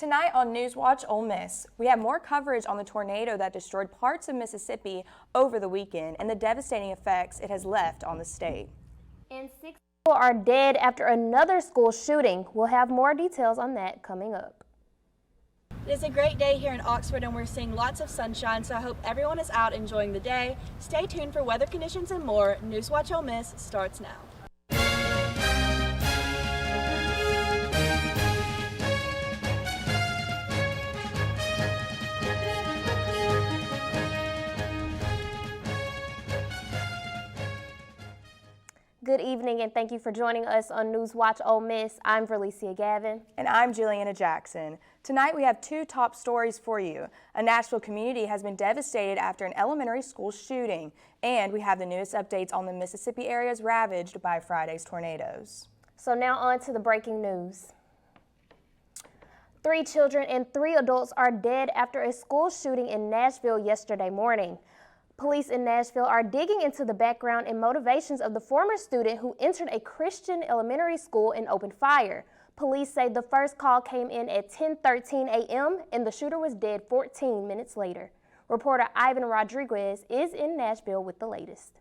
Tonight on NewsWatch Ole Miss, we have more coverage on the tornado that destroyed parts of Mississippi over the weekend and the devastating effects it has left on the state. And 6 people are dead after another school shooting. We'll have more details on that coming up. It's a great day here in Oxford and we're seeing lots of sunshine, so I hope everyone is out enjoying the day. Stay tuned for weather conditions and more. NewsWatch Ole Miss starts now. Good evening and thank you for joining us on NewsWatch Ole Miss. I'm Verlecia Gavin. And I'm Julieanna Jackson. Tonight we have two top stories for you. A Nashville community has been devastated after an elementary school shooting. And we have the newest updates on the Mississippi areas ravaged by Friday's tornadoes. So now on to the breaking news. 3 children and 3 adults are dead after a school shooting in Nashville yesterday morning. Police in Nashville are digging into the background and motivations of the former student who entered a Christian elementary school and opened fire. Police say the first call came in at 10:13 a.m. and the shooter was dead 14 minutes later. Reporter Ivan Rodriguez is in Nashville with the latest.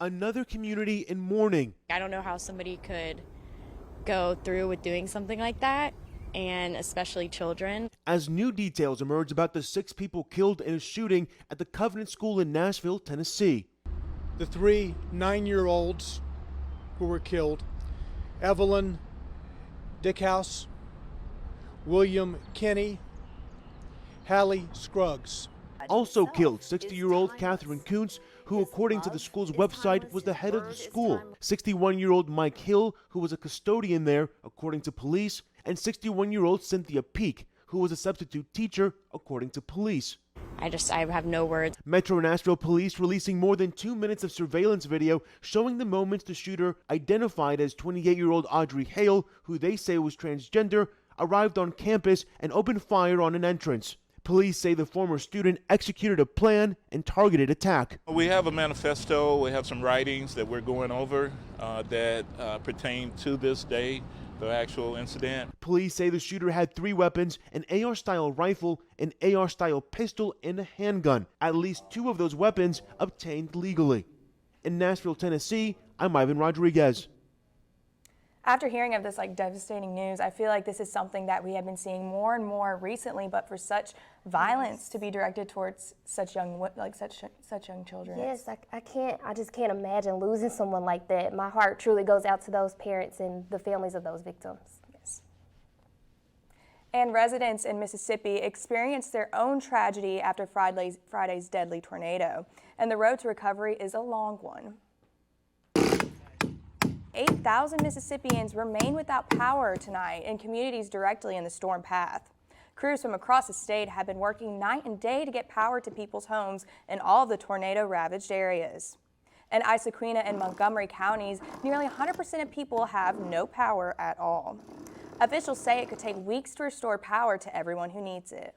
Another community in mourning. I don't know how somebody could go through with doing something like that, and especially children. As new details emerge about the 6 people killed in a shooting at the Covenant School in Nashville, Tennessee. The 3 9-year-olds who were killed, Evelyn Dickhouse, William Kinney, Hallie Scruggs. Also killed 60-year-old Catherine Kuntz, who according to the school's website was the head of the school. 61-year-old Mike Hill, who was a custodian there, according to police, and 61-year-old Cynthia Peak, who was a substitute teacher, according to police. I have no words. Metro Nashville police releasing more than 2 minutes of surveillance video showing the moments the shooter, identified as 28-year-old Audrey Hale, who they say was transgender, arrived on campus and opened fire on an entrance. Police say the former student executed a planned and targeted attack. We have a manifesto, we have some writings that we're going over that pertain to this day, the actual incident. Police say the shooter had 3 weapons, an AR-style rifle, an AR-style pistol, and a handgun. At least 2 of those weapons obtained legally. In Nashville, Tennessee, I'm Ivan Rodriguez. After hearing of this devastating news, I feel like this is something that we have been seeing more and more recently, but for such violence to be directed towards such young children. Yes, I just can't imagine losing someone like that. My heart truly goes out to those parents and the families of those victims. Yes. And residents in Mississippi experienced their own tragedy after Friday's deadly tornado, and the road to recovery is a long one. 8,000 Mississippians remain without power tonight in communities directly in the storm path. Crews from across the state have been working night and day to get power to people's homes in all of the tornado-ravaged areas. In Issaquena and Montgomery counties, nearly 100% of people have no power at all. Officials say it could take weeks to restore power to everyone who needs it.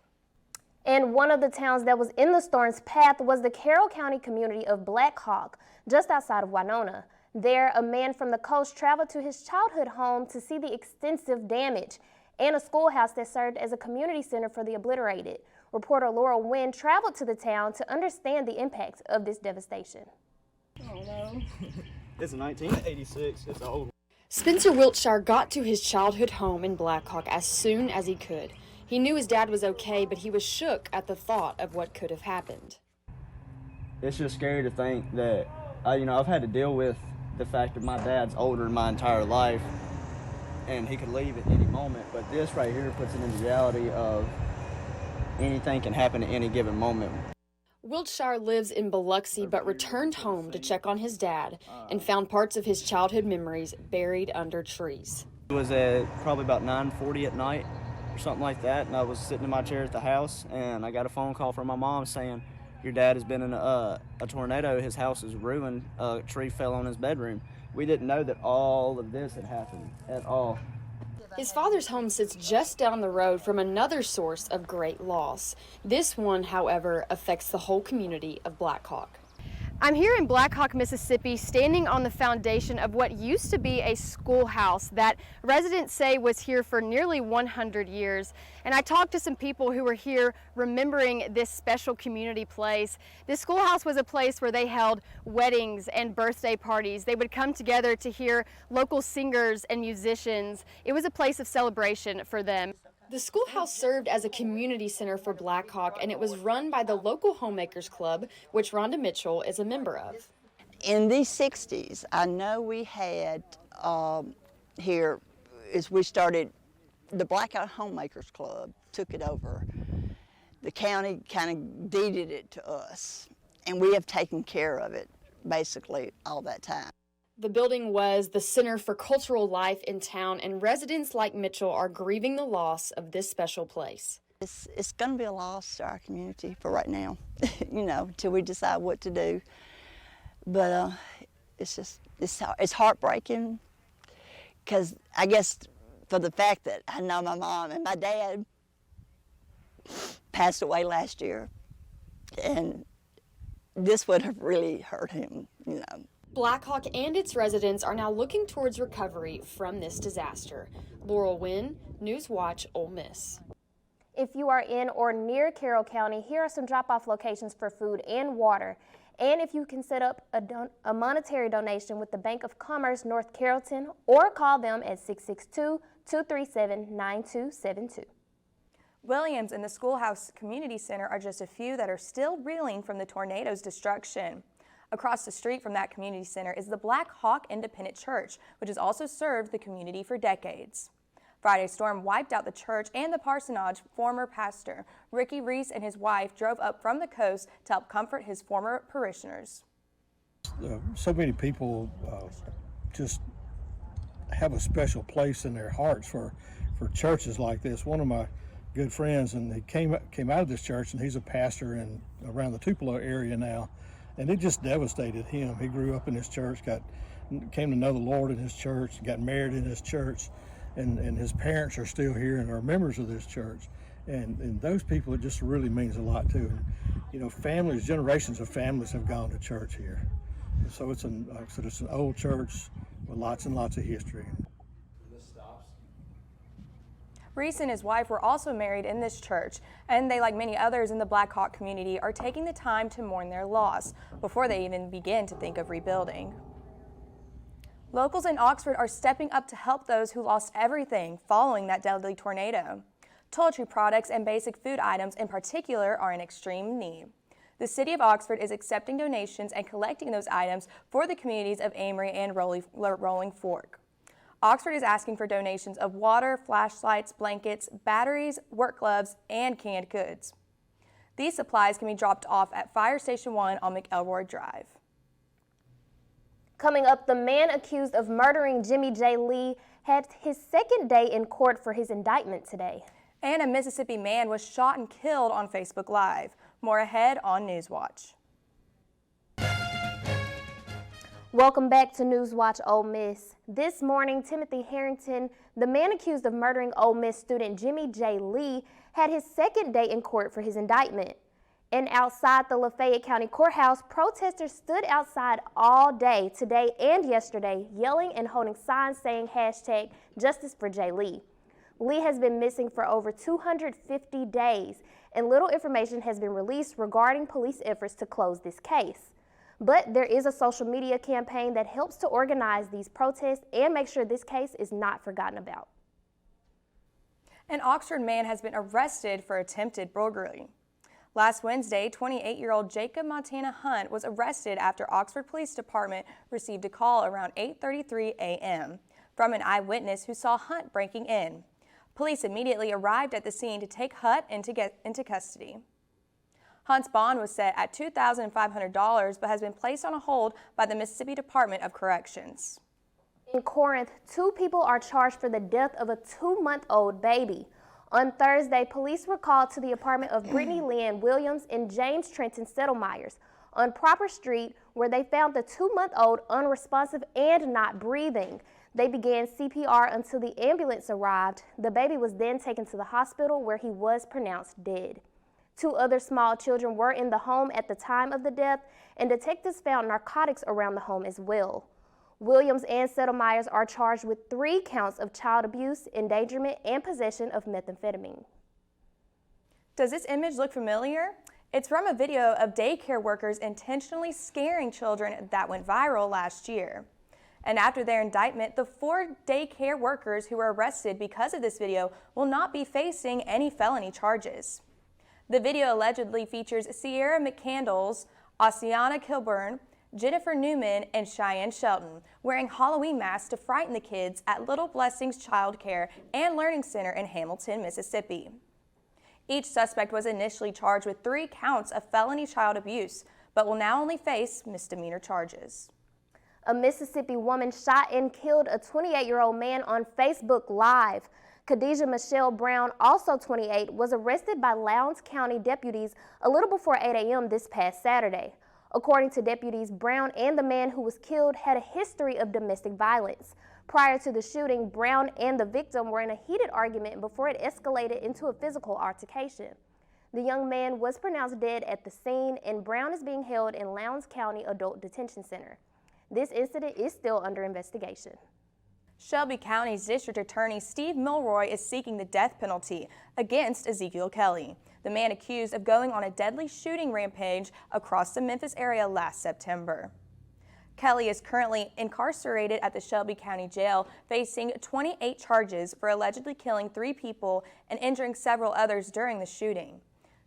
And one of the towns that was in the storm's path was the Carroll County community of Black Hawk, just outside of Winona. There, a man from the coast traveled to his childhood home to see the extensive damage and a schoolhouse that served as a community center for the obliterated. Reporter Laurel Wynn traveled to the town to understand the impact of this devastation. Oh no. It's 1986. It's old. Spencer Wiltshire got to his childhood home in Black Hawk as soon as he could. He knew his dad was okay, but he was shook at the thought of what could have happened. It's just scary to think that, I've had to deal with the fact that my dad's older my entire life and he could leave at any moment, but this right here puts it in the reality of anything can happen at any given moment. Wiltshire lives in Biloxi but returned home to check on his dad and found parts of his childhood memories buried under trees. It was at probably about 9:40 at night or something like that, and I was sitting in my chair at the house and I got a phone call from my mom saying, "Your dad has been in a tornado, his house is ruined, a tree fell on his bedroom." We didn't know that all of this had happened at all. His father's home sits just down the road from another source of great loss. This one, however, affects the whole community of Black Hawk. I'm here in Black Hawk, Mississippi, standing on the foundation of what used to be a schoolhouse that residents say was here for nearly 100 years. And I talked to some people who were here remembering this special community place. This schoolhouse was a place where they held weddings and birthday parties. They would come together to hear local singers and musicians. It was a place of celebration for them. The schoolhouse served as a community center for Black Hawk, and it was run by the local Homemakers Club, which Rhonda Mitchell is a member of. In the 60s, I know we had here, as we started, the Blackout Homemakers Club took it over. The county kind of deeded it to us, and we have taken care of it basically all that time. The building was the center for cultural life in town, and residents like Mitchell are grieving the loss of this special place. It's going to be a loss to our community for right now, you know, till we decide what to do. But it's heartbreaking, because I guess for the fact that I know my mom and my dad passed away last year, and this would have really hurt him, you know. Black Hawk and its residents are now looking towards recovery from this disaster. Laurel Wynn, NewsWatch Ole Miss. If you are in or near Carroll County, here are some drop-off locations for food and water. And if you can set up a monetary donation with the Bank of Commerce North Carrollton, or call them at 662-237-9272. Williams and the Schoolhouse Community Center are just a few that are still reeling from the tornado's destruction. Across the street from that community center is the Black Hawk Independent Church, which has also served the community for decades. Friday's storm wiped out the church and the parsonage. Former pastor Ricky Reese and his wife drove up from the coast to help comfort his former parishioners. So many people just have a special place in their hearts for churches like this. One of my good friends, and he came out of this church, and he's a pastor in around the Tupelo area now. And it just devastated him. He grew up in this church, came to know the Lord in his church, got married in his church, and his parents are still here and are members of this church. And those people, it just really means a lot to. And, you know, families, generations of families have gone to church here. And so it's an old church with lots and lots of history. Reese and his wife were also married in this church, and they, like many others in the Black Hawk community, are taking the time to mourn their loss before they even begin to think of rebuilding. Locals in Oxford are stepping up to help those who lost everything following that deadly tornado. Toiletry products and basic food items in particular are in extreme need. The city of Oxford is accepting donations and collecting those items for the communities of Amory and Rolling Fork. Oxford is asking for donations of water, flashlights, blankets, batteries, work gloves, and canned goods. These supplies can be dropped off at Fire Station 1 on McElroy Drive. Coming up, the man accused of murdering Jimmy J. Lee had his second day in court for his indictment today. And a Mississippi man was shot and killed on Facebook Live. More ahead on NewsWatch. Welcome back to NewsWatch Ole Miss. This morning, Timothy Harrington, the man accused of murdering Ole Miss student Jimmy J. Lee, had his second day in court for his indictment. And outside the Lafayette County Courthouse, protesters stood outside all day today and yesterday, yelling and holding signs saying hashtag Justice for J. Lee. Lee has been missing for over 250 days, and little information has been released regarding police efforts to close this case. But there is a social media campaign that helps to organize these protests and make sure this case is not forgotten about. An Oxford man has been arrested for attempted burglary. Last Wednesday, 28-year-old Jacob Montana Hunt was arrested after Oxford Police Department received a call around 8:33 a.m. from an eyewitness who saw Hunt breaking in. Police immediately arrived at the scene to take Hunt into custody. Hunt's bond was set at $2,500 but has been placed on a hold by the Mississippi Department of Corrections. In Corinth, 2 people are charged for the death of a 2-month-old baby. On Thursday, police were called to the apartment of Brittany Lynn Williams and James Trenton Settlemyers on Proper Street, where they found the 2-month-old unresponsive and not breathing. They began CPR until the ambulance arrived. The baby was then taken to the hospital, where he was pronounced dead. 2 other small children were in the home at the time of the death, and detectives found narcotics around the home as well. Williams and Settlemyers are charged with 3 counts of child abuse, endangerment, and possession of methamphetamine. Does this image look familiar? It's from a video of daycare workers intentionally scaring children that went viral last year. And after their indictment, the 4 daycare workers who were arrested because of this video will not be facing any felony charges. The video allegedly features Sierra McCandles, Oceana Kilburn, Jennifer Newman, and Cheyenne Shelton wearing Halloween masks to frighten the kids at Little Blessings Child Care and Learning Center in Hamilton, Mississippi. Each suspect was initially charged with 3 counts of felony child abuse, but will now only face misdemeanor charges. A Mississippi woman shot and killed a 28-year-old man on Facebook Live. Khadijah Michelle Brown, also 28, was arrested by Lowndes County deputies a little before 8 a.m. this past Saturday. According to deputies, Brown and the man who was killed had a history of domestic violence. Prior to the shooting, Brown and the victim were in a heated argument before it escalated into a physical altercation. The young man was pronounced dead at the scene, and Brown is being held in Lowndes County Adult Detention Center. This incident is still under investigation. Shelby County's District Attorney Steve Milroy is seeking the death penalty against Ezekiel Kelly, the man accused of going on a deadly shooting rampage across the Memphis area last September. Kelly is currently incarcerated at the Shelby County Jail, facing 28 charges for allegedly killing 3 people and injuring several others during the shooting.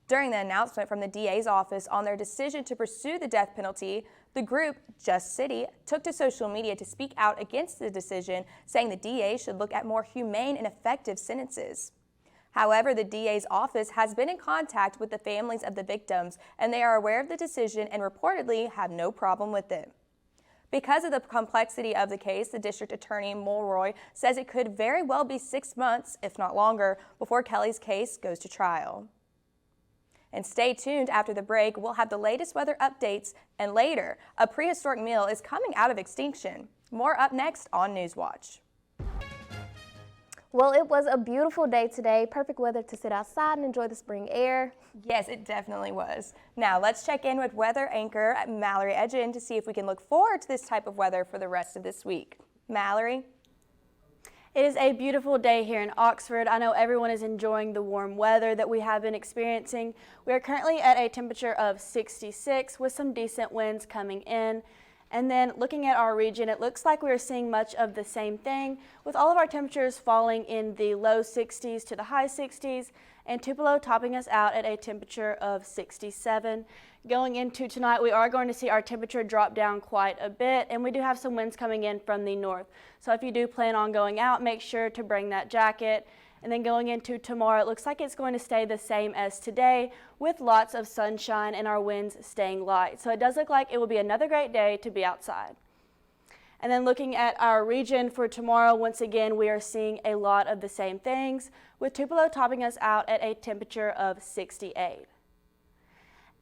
During the announcement from the DA's office on their decision to pursue the death penalty, the group, Just City, took to social media to speak out against the decision, saying the DA should look at more humane and effective sentences. However, the DA's office has been in contact with the families of the victims, and they are aware of the decision and reportedly have no problem with it. Because of the complexity of the case, the District Attorney Mulroy says it could very well be 6 months, if not longer, before Kelly's case goes to trial. And stay tuned after the break. We'll have the latest weather updates, and later, a prehistoric meal is coming out of extinction. More up next on NewsWatch. Well, it was a beautiful day today. Perfect weather to sit outside and enjoy the spring air. Yes, it definitely was. Now, let's check in with weather anchor Mallory Edgin to see if we can look forward to this type of weather for the rest of this week. Mallory? It is a beautiful day here in Oxford. I know everyone is enjoying the warm weather that we have been experiencing. We are currently at a temperature of 66 with some decent winds coming in. And then looking at our region, it looks like we are seeing much of the same thing, with all of our temperatures falling in the low 60s to the high 60s, and Tupelo topping us out at a temperature of 67. Going into tonight, we are going to see our temperature drop down quite a bit, and we do have some winds coming in from the north. So if you do plan on going out, make sure to bring that jacket. And then going into tomorrow, it looks like it's going to stay the same as today, with lots of sunshine and our winds staying light. So it does look like it will be another great day to be outside. And then looking at our region for tomorrow, once again, we are seeing a lot of the same things, with Tupelo topping us out at a temperature of 68.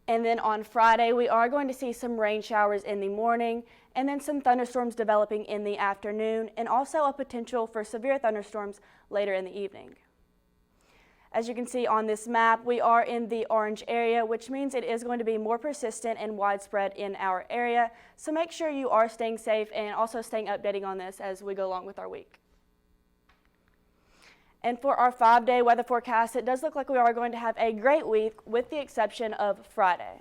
And then on Friday, we are going to see some rain showers in the morning, and then some thunderstorms developing in the afternoon, and also a potential for severe thunderstorms later in the evening. As you can see on this map, we are in the orange area, which means it is going to be more persistent and widespread in our area. So make sure you are staying safe and also staying updating on this as we go along with our week. And for our 5-day weather forecast, it does look like we are going to have a great week with the exception of Friday.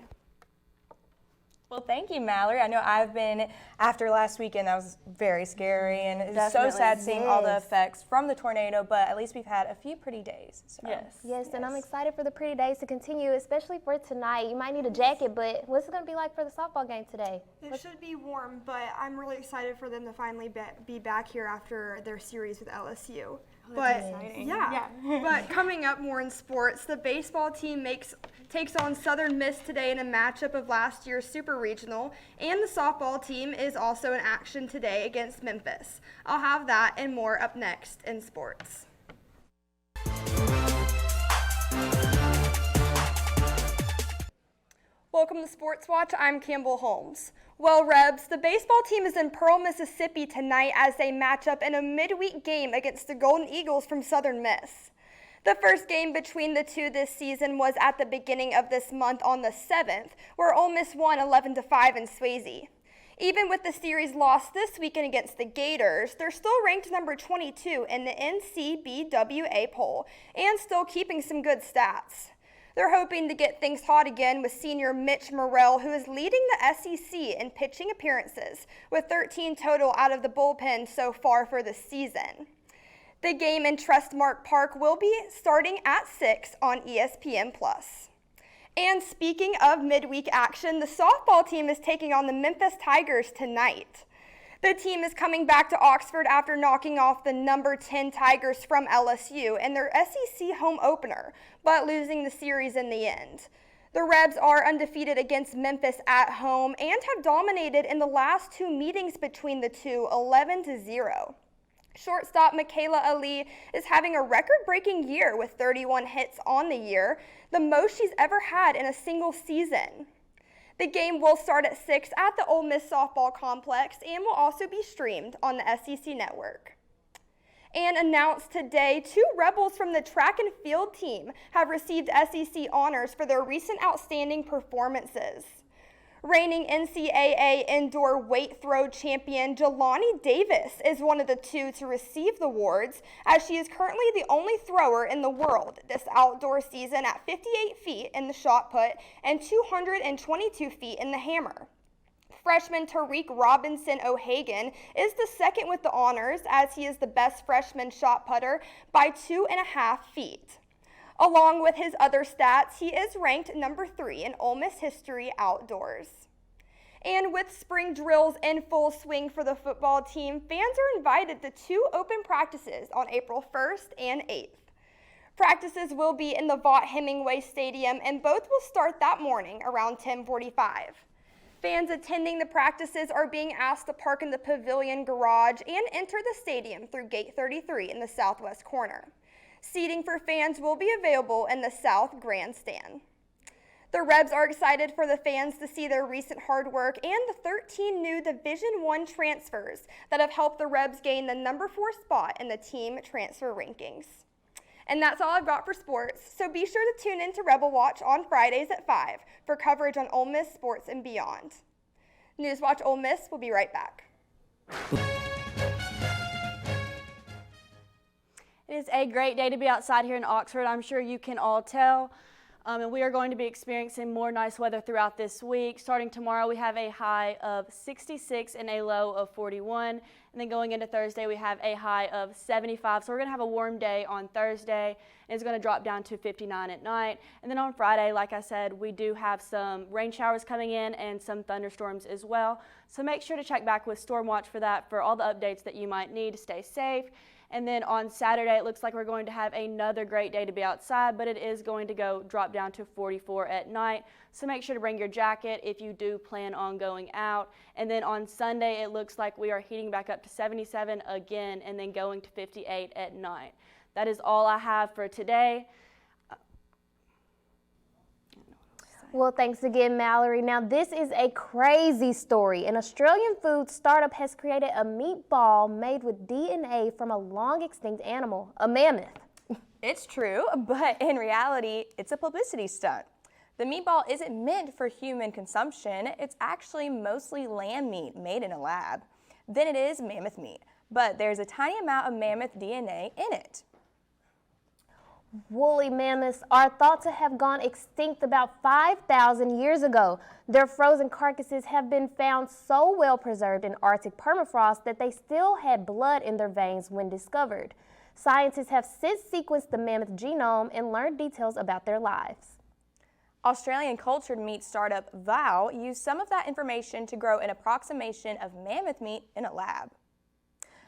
Well, thank you, Mallory. I know I've been, after last weekend, that was very scary, and it's so sad seeing all the effects from the tornado, but at least we've had a few pretty days. So. Yes, and I'm excited for the pretty days to continue, especially for tonight. You might need a jacket, but what's it going to be like for the softball game today? It should be warm, but I'm really excited for them to finally be back here after their series with LSU. But but coming up more in sports, the baseball team takes on Southern Miss today in a matchup of last year's Super Regional, and the softball team is also in action today against Memphis. I'll have that and more up next in sports. Welcome to Sports Watch. I'm Campbell Holmes. Well, Rebs, the baseball team is in Pearl, Mississippi tonight as they match up in a midweek game against the Golden Eagles from Southern Miss. The first game between the two this season was at the beginning of this month on the 7th, where Ole Miss won 11-5 in Swayze. Even with the series lost this weekend against the Gators, they're still ranked number 22 in the NCBWA poll and still keeping some good stats. They're hoping to get things hot again with senior Mitch Morrell, who is leading the SEC in pitching appearances, with 13 total out of the bullpen so far for the season. The game in Trustmark Park will be starting at 6 on ESPN+. And speaking of midweek action, the softball team is taking on the Memphis Tigers tonight. The team is coming back to Oxford after knocking off the number 10 Tigers from LSU in their SEC home opener, but losing the series in the end. The Rebs are undefeated against Memphis at home and have dominated in the last two meetings between the two, 11-0. Shortstop Michaela Ali is having a record-breaking year with 31 hits on the year, the most she's ever had in a single season. The game will start at 6 at the Ole Miss softball complex and will also be streamed on the SEC network. And announced today, 2 Rebels from the track and field team have received SEC honors for their recent outstanding performances. Reigning NCAA indoor weight throw champion Jelani Davis is one of the 2 to receive the awards, as she is currently the only thrower in the world this outdoor season at 58 feet in the shot put and 222 feet in the hammer. Freshman Tariq Robinson O'Hagan is the second with the honors, as he is the best freshman shot putter by 2.5 feet. Along with his other stats, he is ranked number 3 in Ole Miss history outdoors. And with spring drills in full swing for the football team, fans are invited to 2 open practices on April 1st and 8th. Practices will be in the Vaught Hemingway Stadium, and both will start that morning around 10:45. Fans attending the practices are being asked to park in the pavilion garage and enter the stadium through gate 33 in the southwest corner. Seating for fans will be available in the South Grandstand. The Rebs are excited for the fans to see their recent hard work and the 13 new Division I transfers that have helped the Rebs gain the number 4 spot in the team transfer rankings. And that's all I've got for sports, so be sure to tune in to Rebel Watch on Fridays at 5 for coverage on Ole Miss sports and beyond. NewsWatch Ole Miss will be right back. It is a great day to be outside here in Oxford. I'm sure you can all tell. And we are going to be experiencing more nice weather throughout this week. Starting tomorrow, we have a high of 66 and a low of 41. And then going into Thursday, we have a high of 75. So we're going to have a warm day on Thursday. And it's going to drop down to 59 at night. And then on Friday, like I said, we do have some rain showers coming in and some thunderstorms as well. So make sure to check back with Storm Watch for that, for all the updates that you might need to stay safe. And then on Saturday, it looks like we're going to have another great day to be outside, but it is going to drop down to 44 at night. So make sure to bring your jacket if you do plan on going out. And then on Sunday, it looks like we are heating back up to 77 again and then going to 58 at night. That is all I have for today. Well, thanks again, Mallory. Now, this is a crazy story. An Australian food startup has created a meatball made with DNA from a long extinct animal, a mammoth. It's true, but in reality, it's a publicity stunt. The meatball isn't meant for human consumption. It's actually mostly lamb meat made in a lab. Then it is mammoth meat, but there's a tiny amount of mammoth DNA in it. Woolly mammoths are thought to have gone extinct about 5,000 years ago. Their frozen carcasses have been found so well preserved in Arctic permafrost that they still had blood in their veins when discovered. Scientists have since sequenced the mammoth genome and learned details about their lives. Australian cultured meat startup Vow used some of that information to grow an approximation of mammoth meat in a lab.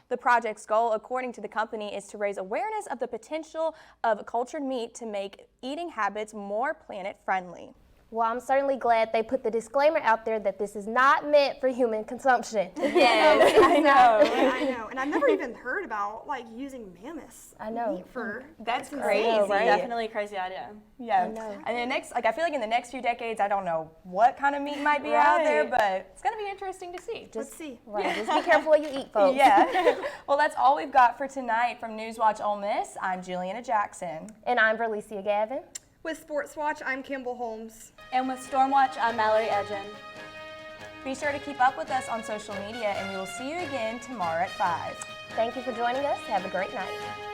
The project's goal, according to the company, is to raise awareness of the potential of cultured meat to make eating habits more planet-friendly. Well, I'm certainly glad they put the disclaimer out there that this is not meant for human consumption. Yes, I know. I know, and I've never even heard about like using mammoths. I know. Meat for That's insane. crazy. Right? Definitely a crazy idea. Yeah. And the next, like, I feel like in the next few decades, I don't know what kind of meat might be out there, but it's going to be interesting to see. Let's see. Right, just be careful what you eat, folks. Yeah. Well, that's all we've got for tonight from NewsWatch Ole Miss. I'm Julieanna Jackson. And I'm Verlecia Gavin. With Sports Watch, I'm Campbell Holmes. And with Stormwatch, I'm Mallory Edgen. Be sure to keep up with us on social media, and we will see you again tomorrow at 5. Thank you for joining us. Have a great night.